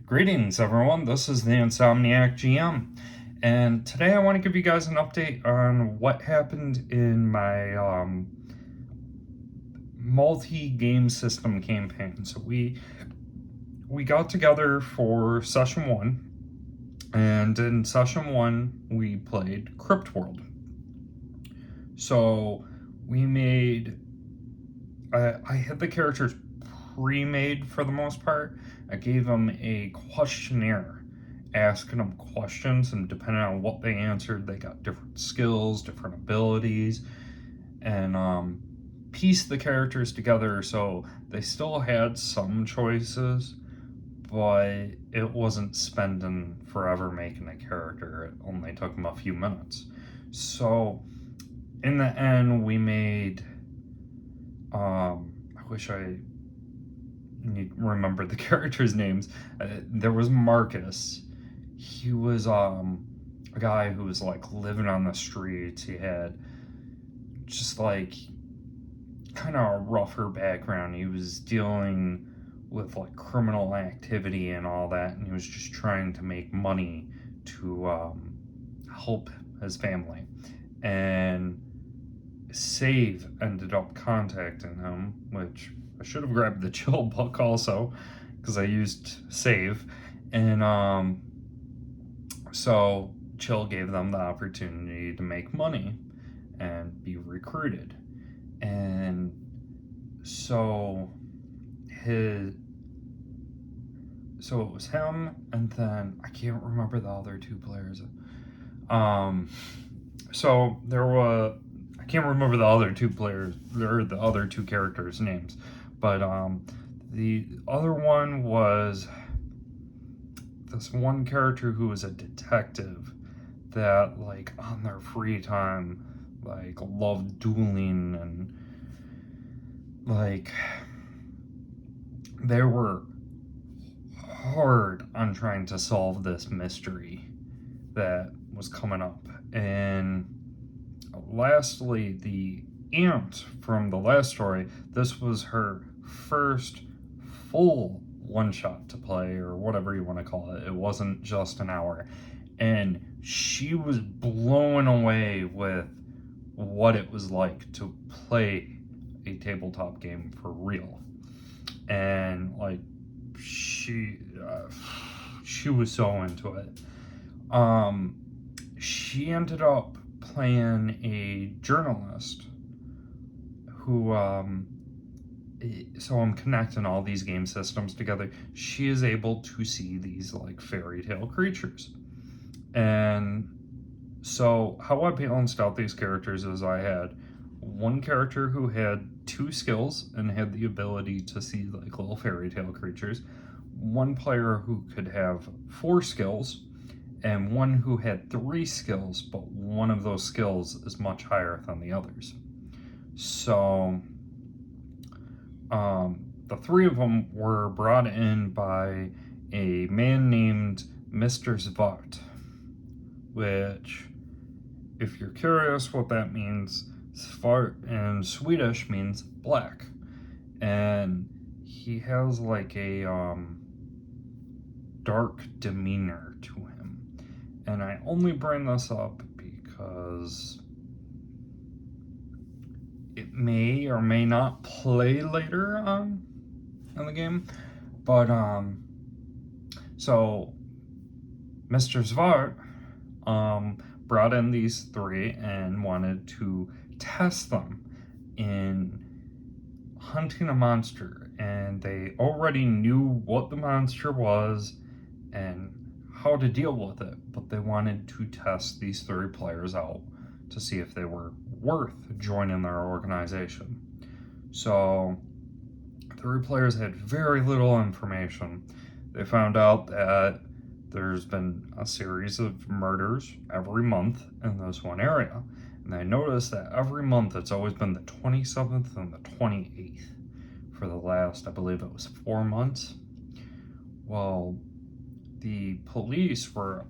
Greetings, everyone. This is the Insomniac GM, and today I want to give you guys an update on what happened in my multi-game system campaign. So we got together for session one, and in session one we played Cryptworld. So we made I had the characters pre-made for the most part. I gave them a questionnaire asking them questions, and depending on what they answered, they got different skills, different abilities, and pieced the characters together so they still had some choices, but it wasn't spending forever making a character. It only took them a few minutes. So in the end, we made I wish I remember the characters' names. There was Marcus. He was a guy who was like living on the streets. He had just like kind of a rougher background. He was dealing with like criminal activity and all that, and he was just trying to make money to help his family. And Save ended up contacting him, which I should have grabbed the Chill book also, because I used Save. And so Chill gave them the opportunity to make money and be recruited. And so it was him, and then I can't remember the other two players. So there were, I can't remember the other two players, or the other two characters' names, but the other one was this one character who was a detective that, like, on their free time, like, loved dueling, and like they were hard on trying to solve this mystery that was coming up. And lastly, the aunt from the last story, this was her first full one shot to play, or whatever you want to call it. It wasn't just an hour, and she was blown away with what it was like to play a tabletop game for real. And like she was so into it. She ended up playing a journalist who so I'm connecting all these game systems together. She is able to see these like fairy tale creatures. And so how I balanced out these characters is I had one character who had 2 skills and had the ability to see like little fairy tale creatures, one player who could have 4 skills, and one who had 3 skills, but one of those skills is much higher than the others. So the 3 of them were brought in by a man named Mr. Svart, which, if you're curious what that means, Svart in Swedish means black. And he has like a dark demeanor to him. And I only bring this up because it may or may not play later on in the game. But so Mr. Svart brought in these 3 and wanted to test them in hunting a monster, and they already knew what the monster was and how to deal with it, but they wanted to test these 3 players out to see if they were worth joining their organization. So 3 players had very little information. They found out that there's been a series of murders every month in this one area. And I noticed that every month it's always been the 27th and the 28th for the last, I believe it was 4 months. Well, the police were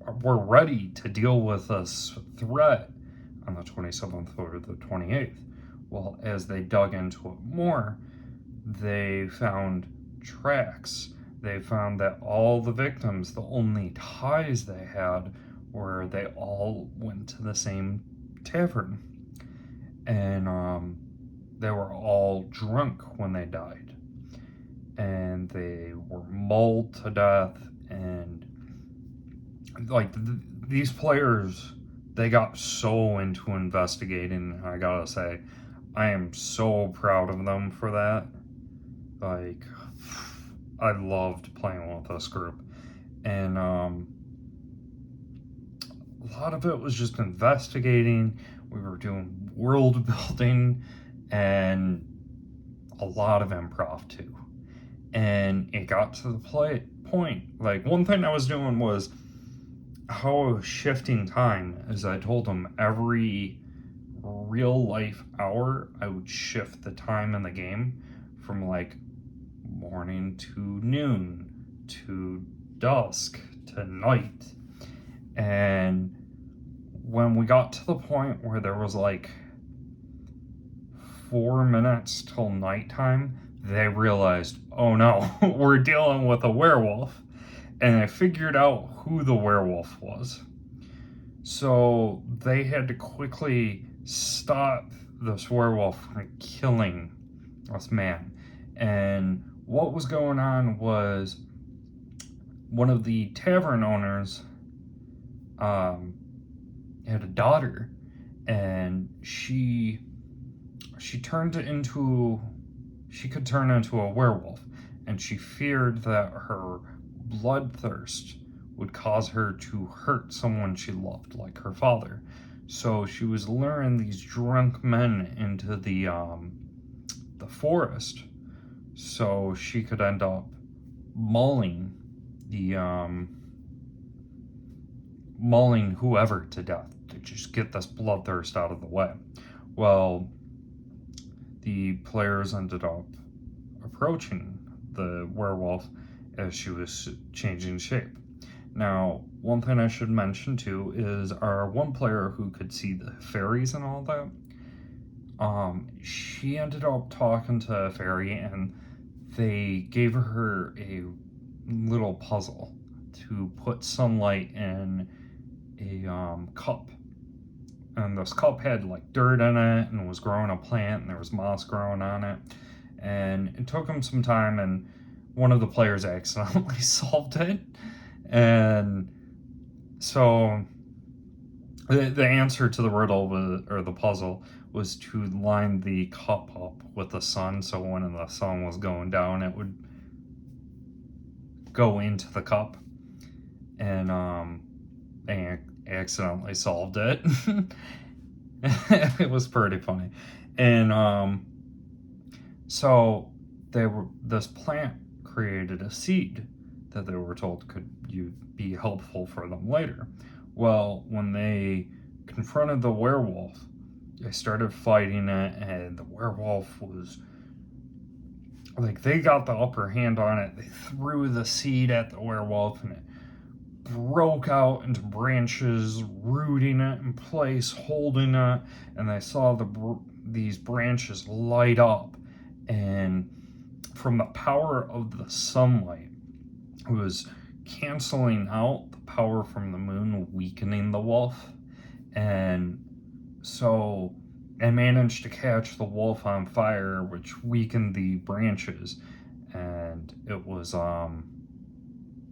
ready to deal with this threat on the 27th or the 28th. Well, as they dug into it more, they found tracks they found that all the victims, the only ties they had were they all went to the same tavern. And they were all drunk when they died. And they were mauled to death. And like these players, they got so into investigating. I gotta say, I am so proud of them for that. Like, I loved playing with this group. And a lot of it was just investigating. We were doing world building and a lot of improv too. And it got to the point. Like, one thing I was doing was how I was shifting time. As I told them, every real life hour, I would shift the time in the game from like morning to noon to dusk to night. And when we got to the point where there was like 4 minutes till nighttime, they realized, oh no, we're dealing with a werewolf. And they figured out who the werewolf was. So they had to quickly stop this werewolf from killing this man. And what was going on was one of the tavern owners had a daughter, and she could turn into a werewolf, and she feared that her bloodthirst would cause her to hurt someone she loved, like her father. So she was luring these drunk men into the forest, so she could end up mauling whoever to death to just get this bloodthirst out of the way. Well, the players ended up approaching the werewolf as she was changing shape. Now, one thing I should mention too is our one player who could see the fairies and all that, she ended up talking to a fairy, and they gave her a little puzzle to put sunlight in a cup. And this cup had like dirt in it and was growing a plant, and there was moss growing on it. And it took them some time, and one of the players accidentally solved it. And so the answer to the riddle or the puzzle was to line the cup up with the sun, so when the sun was going down, it would go into the cup. And they accidentally solved it. It was pretty funny. And so this plant created a seed that they were told could be helpful for them later. Well, when they confronted the werewolf, they started fighting it, and the werewolf was like, they got the upper hand on it. They threw the seed at the werewolf, and it broke out into branches, rooting it in place, holding it, and they saw these branches light up, and from the power of the sunlight, it was canceling out the power from the moon, weakening the wolf. And so I managed to catch the wolf on fire, which weakened the branches, and it was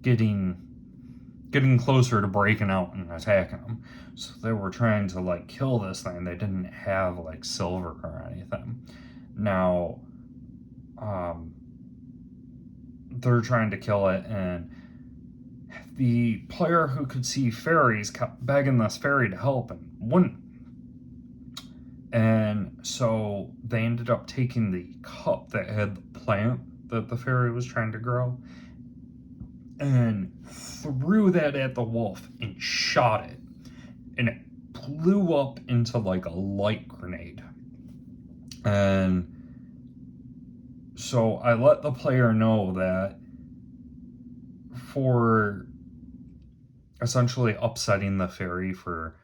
getting closer to breaking out and attacking them. So they were trying to like kill this thing. They didn't have like silver or anything. Now they're trying to kill it, and the player who could see fairies kept begging this fairy to help and wouldn't. And so they ended up taking the cup that had the plant that the fairy was trying to grow and threw that at the wolf and shot it. And it blew up into like a light grenade. And so I let the player know that for essentially upsetting the fairy, for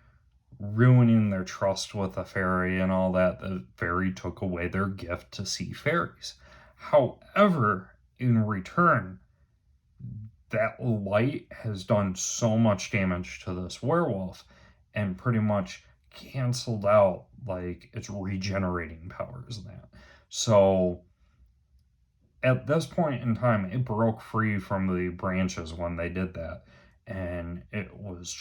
ruining their trust with the fairy and all that, the fairy took away their gift to see fairies. However, in return, that light has done so much damage to this werewolf and pretty much canceled out like its regenerating powers and that. So at this point in time, it broke free from the branches when they did that. And it was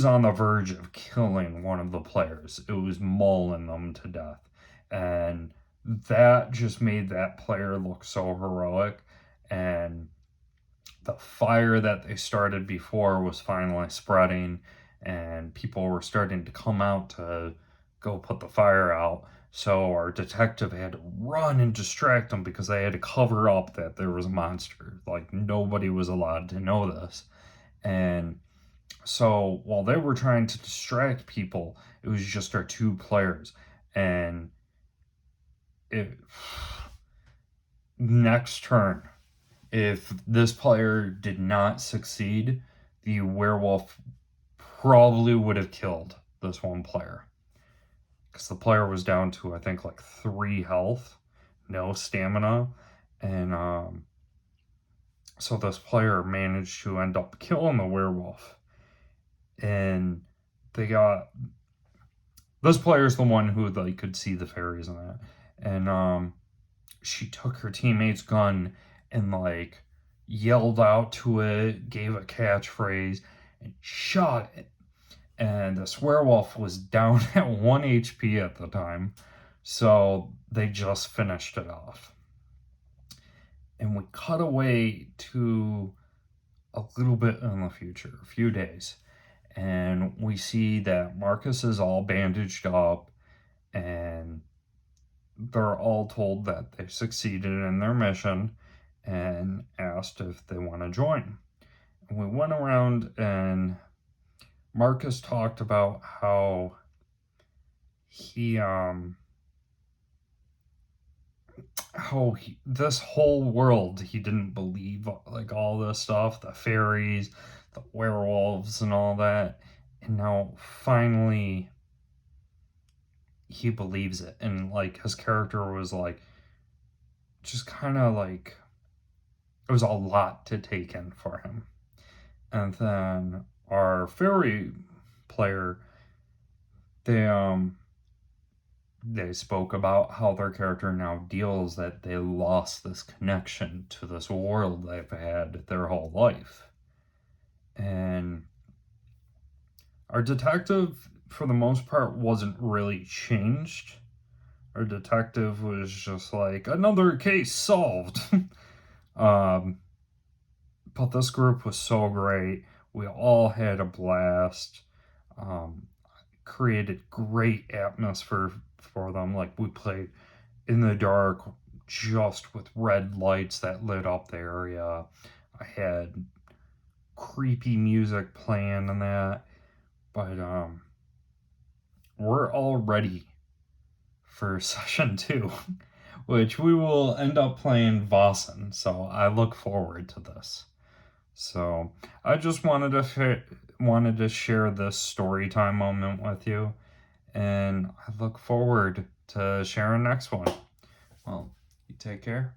on the verge of killing one of the players. It was mauling them to death. And that just made that player look so heroic. And the fire that they started before was finally spreading, and people were starting to come out to go put the fire out. So our detective had to run and distract them because they had to cover up that there was a monster. Like, nobody was allowed to know this. And so while they were trying to distract people, it was just our two players. And it next turn, if this player did not succeed, the werewolf probably would have killed this one player. Because the player was down to, I think, like 3 health, no stamina. And so this player managed to end up killing the werewolf. And they got... This player's the one who like could see the fairies and that. And she took her teammate's gun and like yelled out to it, gave a catchphrase, and shot it. And this werewolf was down at 1 HP at the time, so they just finished it off. And we cut away to a little bit in the future, a few days, and we see that Marcus is all bandaged up, and they're all told that they've succeeded in their mission and asked if they want to join. And we went around and Marcus talked about how this whole world, he didn't believe like all this stuff, the fairies, the werewolves and all that. And now finally he believes it. And like his character was like, just kind of like, it was a lot to take in for him. And then our fairy player, they spoke about how their character now deals that they lost this connection to this world they've had their whole life. And our detective, for the most part, wasn't really changed. Our detective was just like, another case solved. But this group was so great. We all had a blast. Created great atmosphere for them. Like, we played in the dark just with red lights that lit up the area. I had creepy music playing and that. But we're all ready for session 2, which we will end up playing Vossen. So I look forward to this. So I just wanted to share this story time moment with you, and I look forward to sharing next one. Well, you take care.